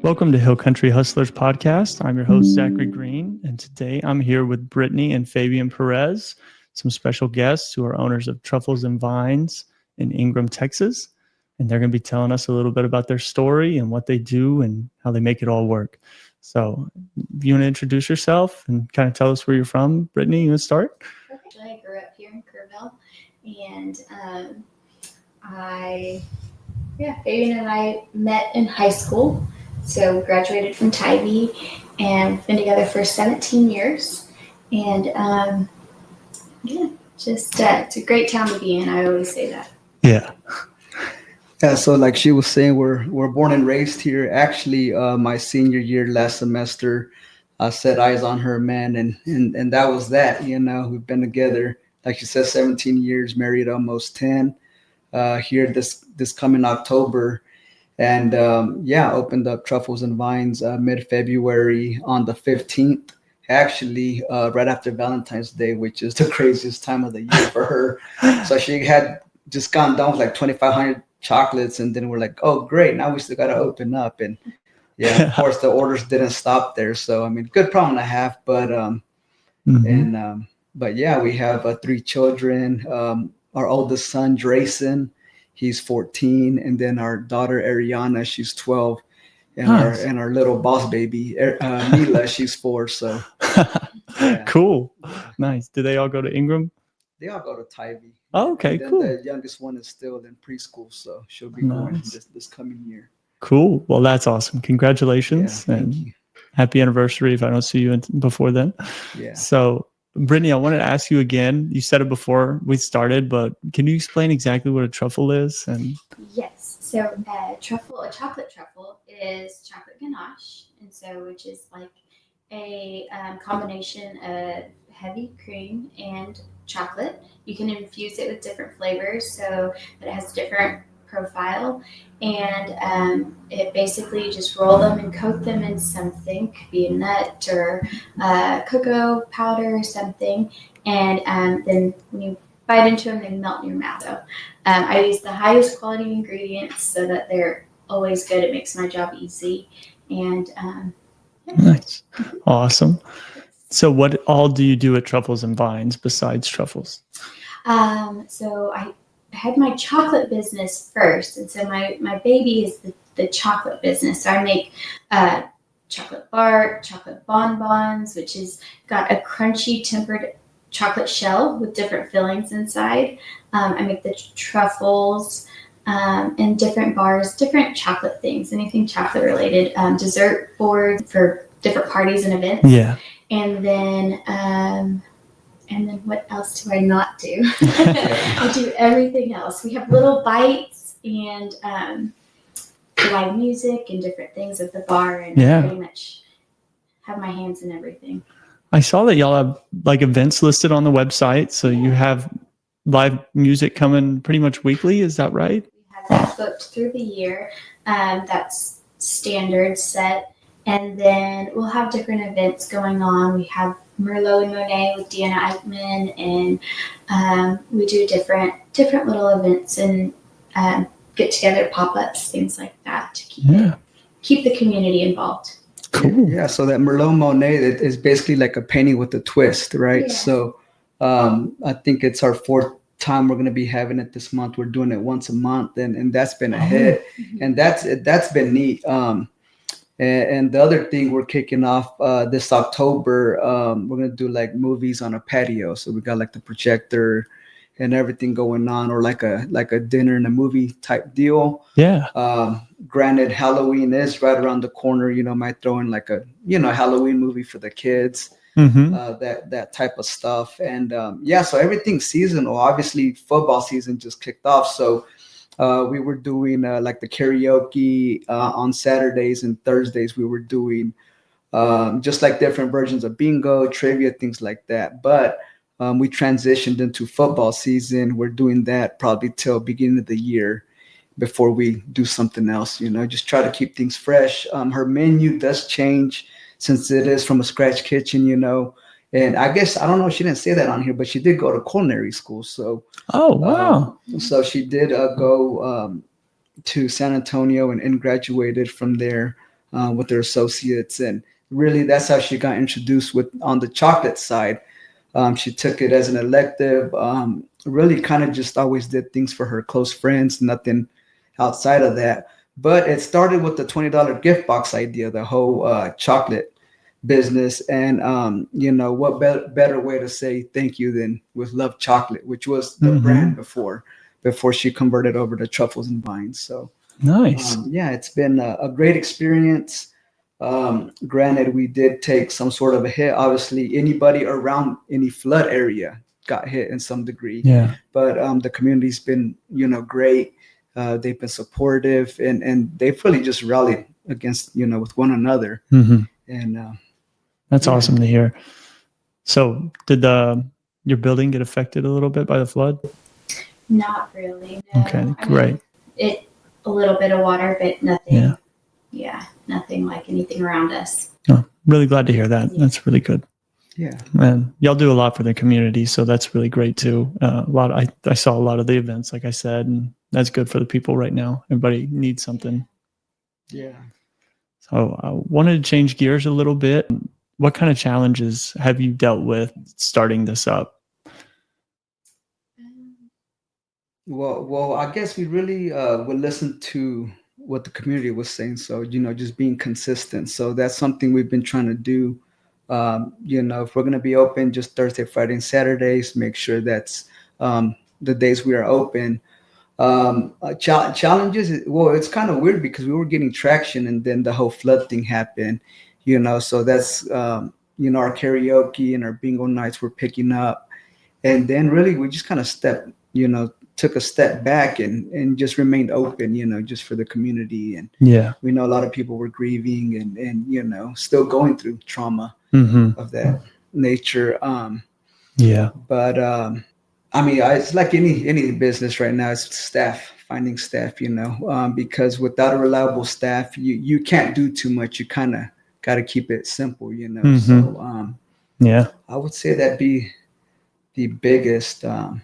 Welcome to Hill Country Hustlers Podcast. I'm your host, Zachary Green, and today I'm here with Brittany and Fabian Perez, some special guests who are owners of Truffles Vines in Ingram, Texas. And they're going to be telling us a little bit about their story and what they do and how they make it all work. So if you want to introduce yourself and kind of tell us where you're from, Brittany, you want to start? Actually, I grew up here in Kerrville, and Fabian and I met in high school. So we graduated from Tybee, and we've been together for 17 years. And it's a great town to be in. I always say that. Yeah. Yeah, so like she was saying, we're born and raised here. Actually, my senior year last semester, I set eyes on her, man, and that was that. You know, we've been together, like she said, 17 years, married almost 10. Here this coming October, and opened up Truffles and Vines mid-February on the 15th. Actually, right after Valentine's Day, which is the craziest time of the year for her. So she had just gone down with like 2,500 chocolates, and then we're like, oh great, now we still got to open up. And of course the orders didn't stop there, so I mean, good problem to have. But we have 3 children. Our oldest son Drayson, he's 14, and then our daughter Ariana, she's 12, and our little boss baby Mila, she's 4. So Cool. Nice. Do they all go to Ingram? They all go to Tybee. Oh, okay, and then cool. The youngest one is still in preschool, so she'll be going this coming year. Cool. Well, that's awesome. Congratulations. Thank you. Happy anniversary if I don't see you before then. Yeah. So, Brittany, I wanted to ask you again. You said it before we started, but can you explain exactly what a truffle is? And Yes. So a chocolate truffle is chocolate ganache, and so which is like a combination of heavy cream and chocolate. You can infuse it with different flavors so that it has different profile, and it basically just roll them and coat them in something, could be a nut or cocoa powder or something, and then when you bite into them, they melt in your mouth. So I use the highest quality ingredients so that they're always good. It makes my job easy, and Nice. Awesome. So what all do you do at Truffles and Vines besides truffles? So I had my chocolate business first, and so my baby is the chocolate business. So I make chocolate bar, chocolate bonbons, which is got a crunchy tempered chocolate shell with different fillings inside. I make the truffles and different bars, different chocolate things, anything chocolate related, dessert board for different parties and events. Yeah. And then what else do I not do? I do everything else. We have little bites and live music and different things at the bar, and pretty much have my hands in everything. I saw that y'all have like events listed on the website, so you have live music coming pretty much weekly. Is that right? We have that booked through the year. That's standard set. And then we'll have different events going on. We have Merlot and Monet with Deanna Eichman, and we do different little events and get together pop-ups, things like that to keep the community involved. Cool. Yeah, so that Merlot Monet is basically like a painting with a twist, right? Yeah. So I think it's our 4th time we're going to be having it this month. We're doing it once a month, and that's been a hit, and that's been neat. And the other thing we're kicking off this October, we're going to do like movies on a patio. So we got like the projector and everything going on, or like a dinner and a movie type deal. Yeah. Granted, Halloween is right around the corner. You know, might throw in like a Halloween movie for the kids, that type of stuff. And so everything's seasonal. Obviously, football season just kicked off, so we were doing like the karaoke on Saturdays and Thursdays. We were doing just like different versions of bingo, trivia, things like that. But we transitioned into football season. We're doing that probably till beginning of the year before we do something else, just try to keep things fresh. Her menu does change since it is from a scratch kitchen, and I guess, I don't know, she didn't say that on here, but she did go to culinary school. So, oh, wow. So she did go to San Antonio and graduated from there. with her associates. And really, that's how she got introduced on the chocolate side. She took it as an elective, really kind of just always did things for her close friends, nothing outside of that. But it started with the $20 gift box idea, the whole chocolate business. And, what better way to say thank you than with Love Chocolate, which was the brand before she converted over to Truffles and Vines. So nice. It's been a great experience. Granted, we did take some sort of a hit. Obviously, anybody around any flood area got hit in some degree. Yeah. But the community's been, great. They've been supportive, and they've really just rallied against, with one another. And that's awesome to hear. So, did your building get affected a little bit by the flood? Not really. No. Okay, great. A little bit of water, but nothing. Yeah, nothing like anything around us. Oh, really glad to hear that. That's really good. Yeah, and y'all do a lot for the community, so that's really great too. I saw a lot of the events, like I said, and that's good for the people right now. Everybody needs something. Yeah. So I wanted to change gears a little bit. What kind of challenges have you dealt with starting this up? Well, I guess we really would listen to what the community was saying. So, just being consistent. So that's something we've been trying to do. If we're going to be open just Thursday, Friday, and Saturdays, make sure that's the days we are open. Challenges, well, it's kind of weird because we were getting traction and then the whole flood thing happened, so that's, our karaoke and our bingo nights were picking up. And then really we just kind of took a step back and just remained open, just for the community. And we know a lot of people were grieving and still going through trauma of that nature. But it's like any business right now. It's finding staff, because without a reliable staff, you can't do too much. You kind of got to keep it simple, So I would say that'd be the biggest, I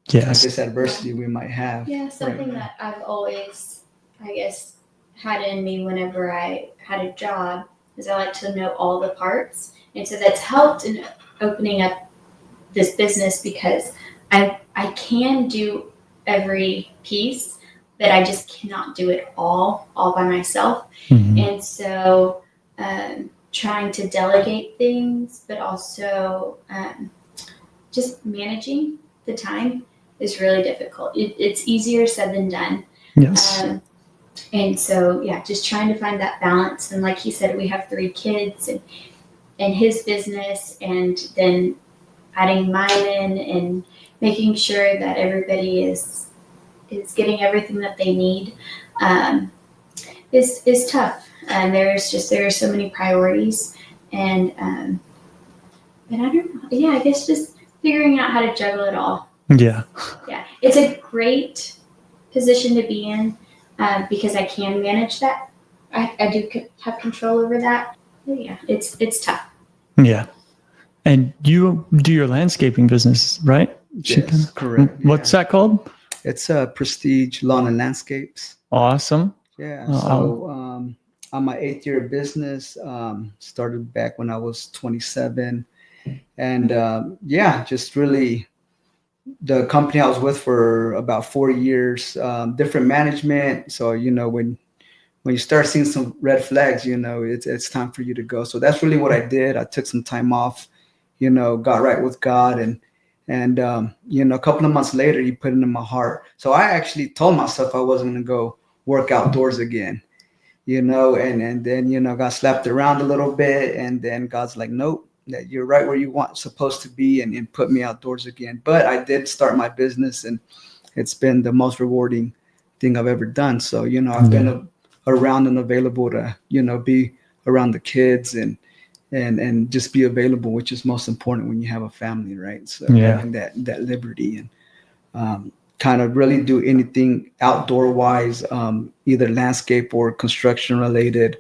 guess, adversity we might have. Yeah, something that I've always, I guess, had in me whenever I had a job is I like to know all the parts. And so that's helped in opening up this business because I can do every piece, but I just cannot do it all by myself. And so trying to delegate things, but also just managing the time is really difficult. It's easier said than done. Yes. And so, just trying to find that balance. And like he said, we have 3 kids and his business, and then adding mine in and making sure that everybody is getting everything that they need is tough. And there are so many priorities, and I don't know. Yeah, I guess just figuring out how to juggle it all. Yeah, it's a great position to be in because I can manage that. I do have control over that. But it's tough. Yeah. And you do your landscaping business, right? Yes, correct. What's that called? It's Prestige Lawn and Landscapes. Awesome. Yeah. So I'm my 8th year of business. Started back when I was 27, and just really the company I was with for about 4 years. Different management. So when you start seeing some red flags, it's time for you to go. So that's really what I did. I took some time off. Got right with God, and a couple of months later, He put it in my heart. So I actually told myself I wasn't going to go work outdoors again, and then, got slapped around a little bit, and then God's like, nope, that you're right where you supposed to be, and put me outdoors again. But I did start my business, and it's been the most rewarding thing I've ever done. So, I've been around and available to, be around the kids and just be available, which is most important when you have a family, right? So having that liberty and kind of really do anything outdoor wise, either landscape or construction related,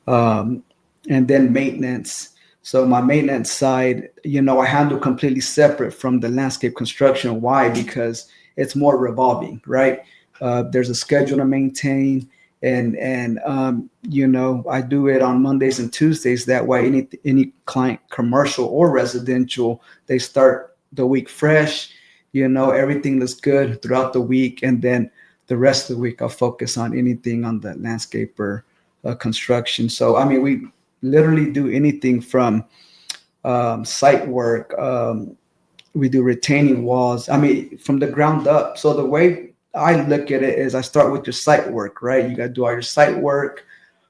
and then maintenance. So my maintenance side, I handle completely separate from the landscape construction. Why? Because it's more revolving, right? There's a schedule to maintain. and I do it on Mondays and Tuesdays. That way, any client, commercial or residential, they start the week fresh. Everything looks good throughout the week, and then the rest of the week I'll focus on anything on the landscape or construction. So I mean, we literally do anything from site work. We do retaining walls. I mean, from the ground up. So the way I look at it is I start with your site work, right? You got to do all your site work.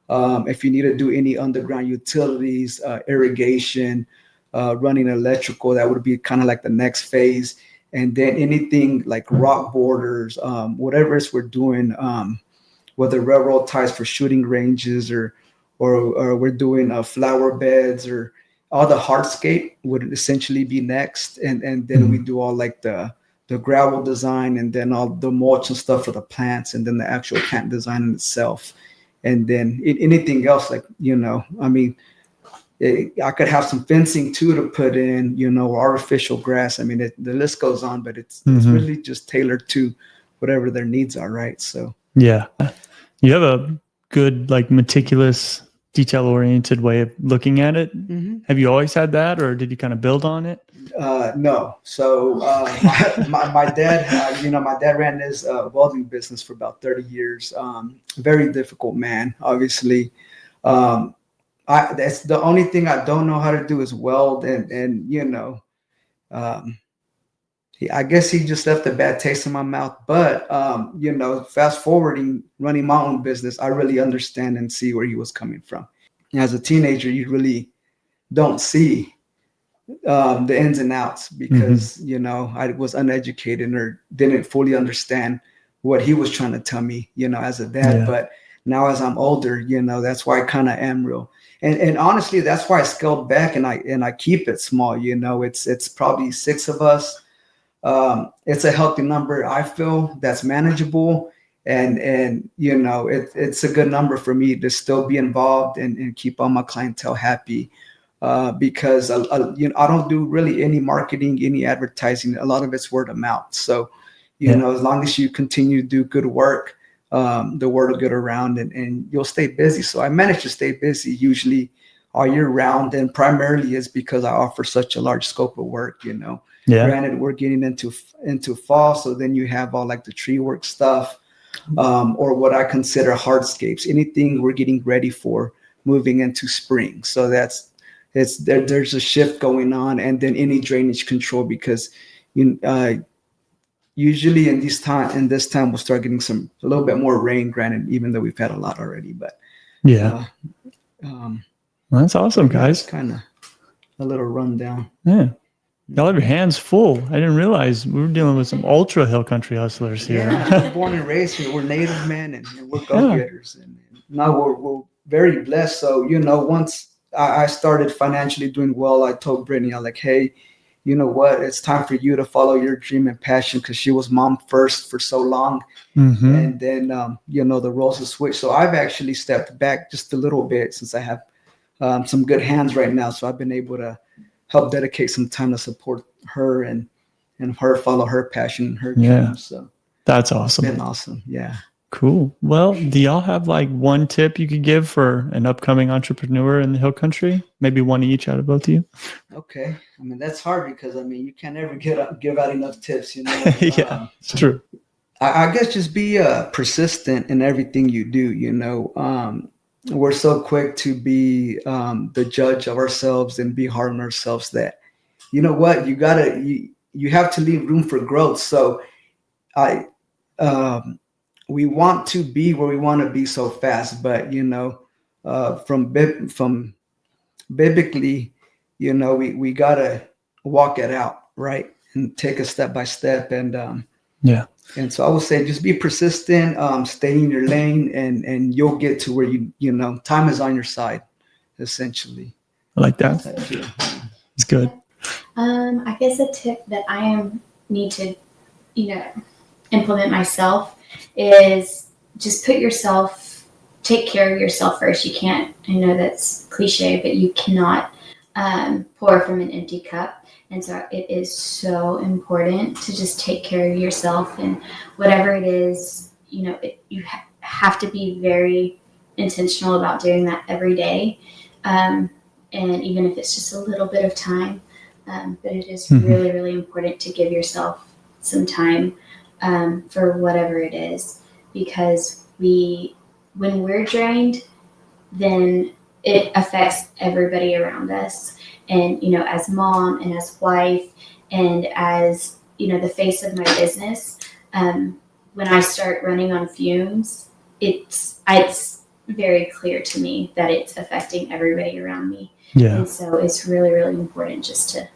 If you need to do any underground utilities, irrigation, running electrical, that would be kind of like the next phase. And then anything like rock borders, whatever it is we're doing, whether railroad ties for shooting ranges or we're doing flower beds, or all the hardscape would essentially be next. And then we do all like the gravel design, and then all the mulch and stuff for the plants, and then the actual plant design in itself. And then anything else, like, I mean, I could have some fencing too to put in, artificial grass. I mean, the list goes on, but it's really just tailored to whatever their needs are, right? So yeah, you have a good, like, meticulous, detail-oriented way of looking at it. Have you always had that, or did you kind of build on it? No. So my dad, my dad ran his welding business for about 30 years. Very difficult man, obviously. That's the only thing I don't know how to do is weld, and I guess he just left a bad taste in my mouth. But fast forwarding, running my own business, I really understand and see where he was coming from. And as a teenager, you really don't see the ins and outs, because I was uneducated or didn't fully understand what he was trying to tell me, as a dad. But now as I'm older, that's why I kind of am real. And honestly, that's why I scaled back, and I keep it small. It's probably 6 of us. It's a healthy number, I feel, that's manageable, and it's a good number for me to still be involved and keep all my clientele happy. Because I don't do really any marketing, any advertising. A lot of it's word of mouth. So as long as you continue to do good work, the word will get around, and you'll stay busy. So I manage to stay busy usually all year round, and primarily is because I offer such a large scope of work. Granted, we're getting into fall, so then you have all like the tree work stuff, or what I consider hardscapes, anything we're getting ready for moving into spring. So there's a shift going on, and then any drainage control, because usually in this time we'll start getting a little bit more rain, granted, even though we've had a lot already. But that's awesome, guys. Kind of a little rundown. Yeah. Y'all have your hands full. I didn't realize we were dealing with some ultra hill country hustlers here. Yeah, born and raised here. We're native men, and we're go-getters. And now we're very blessed. So, once I started financially doing well, I told Brittany, I'm like, hey, you know what? It's time for you to follow your dream and passion, because she was mom first for so long. And then, the roles have switched. So I've actually stepped back just a little bit, since I have some good hands right now. So I've been able to help dedicate some time to support her and her follow her passion and her dreams. So that's awesome. It's been awesome. Yeah. Cool. Well, do y'all have like one tip you could give for an upcoming entrepreneur in the hill country? Maybe one each out of both of you. Okay. I mean, that's hard, because you can't ever give out enough tips, Yeah, it's true. I guess just be persistent in everything you do. We're so quick to be the judge of ourselves and be hard on ourselves, that, what, you have to leave room for growth. So we want to be where we want to be so fast, but from biblically, we gotta walk it out, right, and take it step by step. And and so I would say just be persistent, stay in your lane, and you'll get to where time is on your side, essentially. I like that. It's good. I guess a tip that I need to implement myself is just take care of yourself first. You can't, I know that's cliche, but you cannot pour from an empty cup. And so it is so important to just take care of yourself, and whatever it is, you have to be very intentional about doing that every day. And even if it's just a little bit of time, but it is really, really important to give yourself some time for whatever it is, because when we're drained, then it affects everybody around us. And, as mom and as wife and as, the face of my business, when I start running on fumes, it's very clear to me that it's affecting everybody around me. Yeah. And so it's really, really important just to,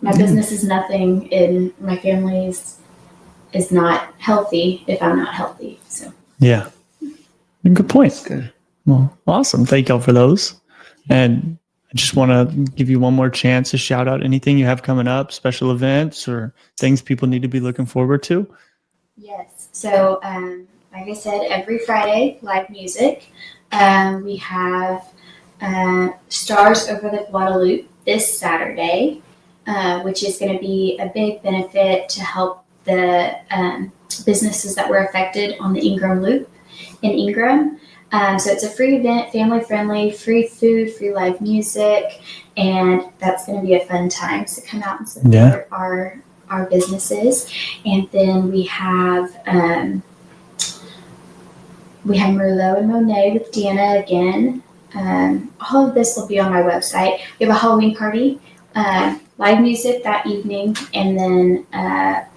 my business is nothing and my family is not healthy if I'm not healthy. So Yeah. Good point. That's good. Well, awesome. Thank y'all for those. And I just want to give you one more chance to shout out anything you have coming up, special events or things people need to be looking forward to. Yes. So, like I said, every Friday, live music. We have Stars Over the Guadalupe this Saturday, which is going to be a big benefit to help the businesses that were affected on the Ingram Loop in Ingram. So it's a free event, family friendly, free food, free live music, and that's going to be a fun time. So come out and support our businesses. And then we have Merlot and Monet with Deanna again. All of this will be on my website. We have a Halloween party, live music that evening, and then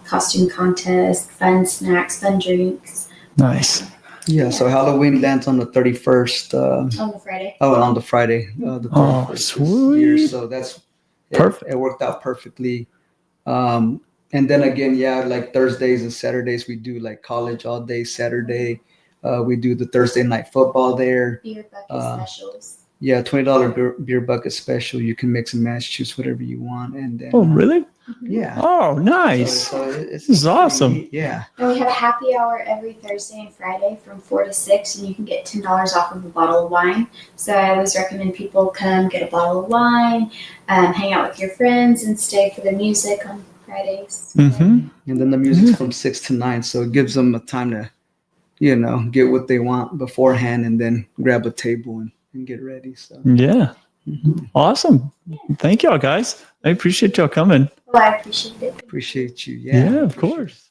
costume contest, fun snacks, fun drinks. Nice. Yeah, so Halloween lands on the 31st. On the Friday. On the Friday. The 31st sweet. Year, so that's perfect. It worked out perfectly. And then again, like Thursdays and Saturdays, we do like college all day Saturday. We do the Thursday night football there. Beer bucket specials. Yeah, $20 beer bucket special. You can mix and match, choose whatever you want. And then, really? Yeah. Oh, nice. So this is awesome. Neat. Yeah. And we have a happy hour every Thursday and Friday from 4 to 6, and you can get $10 off of a bottle of wine. So I always recommend people come get a bottle of wine, hang out with your friends, and stay for the music on Fridays. And then the music's from 6 to 9, so it gives them a time to, get what they want beforehand, and then grab a table and get ready. So yeah. Awesome. Thank y'all, guys. I appreciate y'all coming. Well, I appreciate it. Appreciate you. Yeah, of course.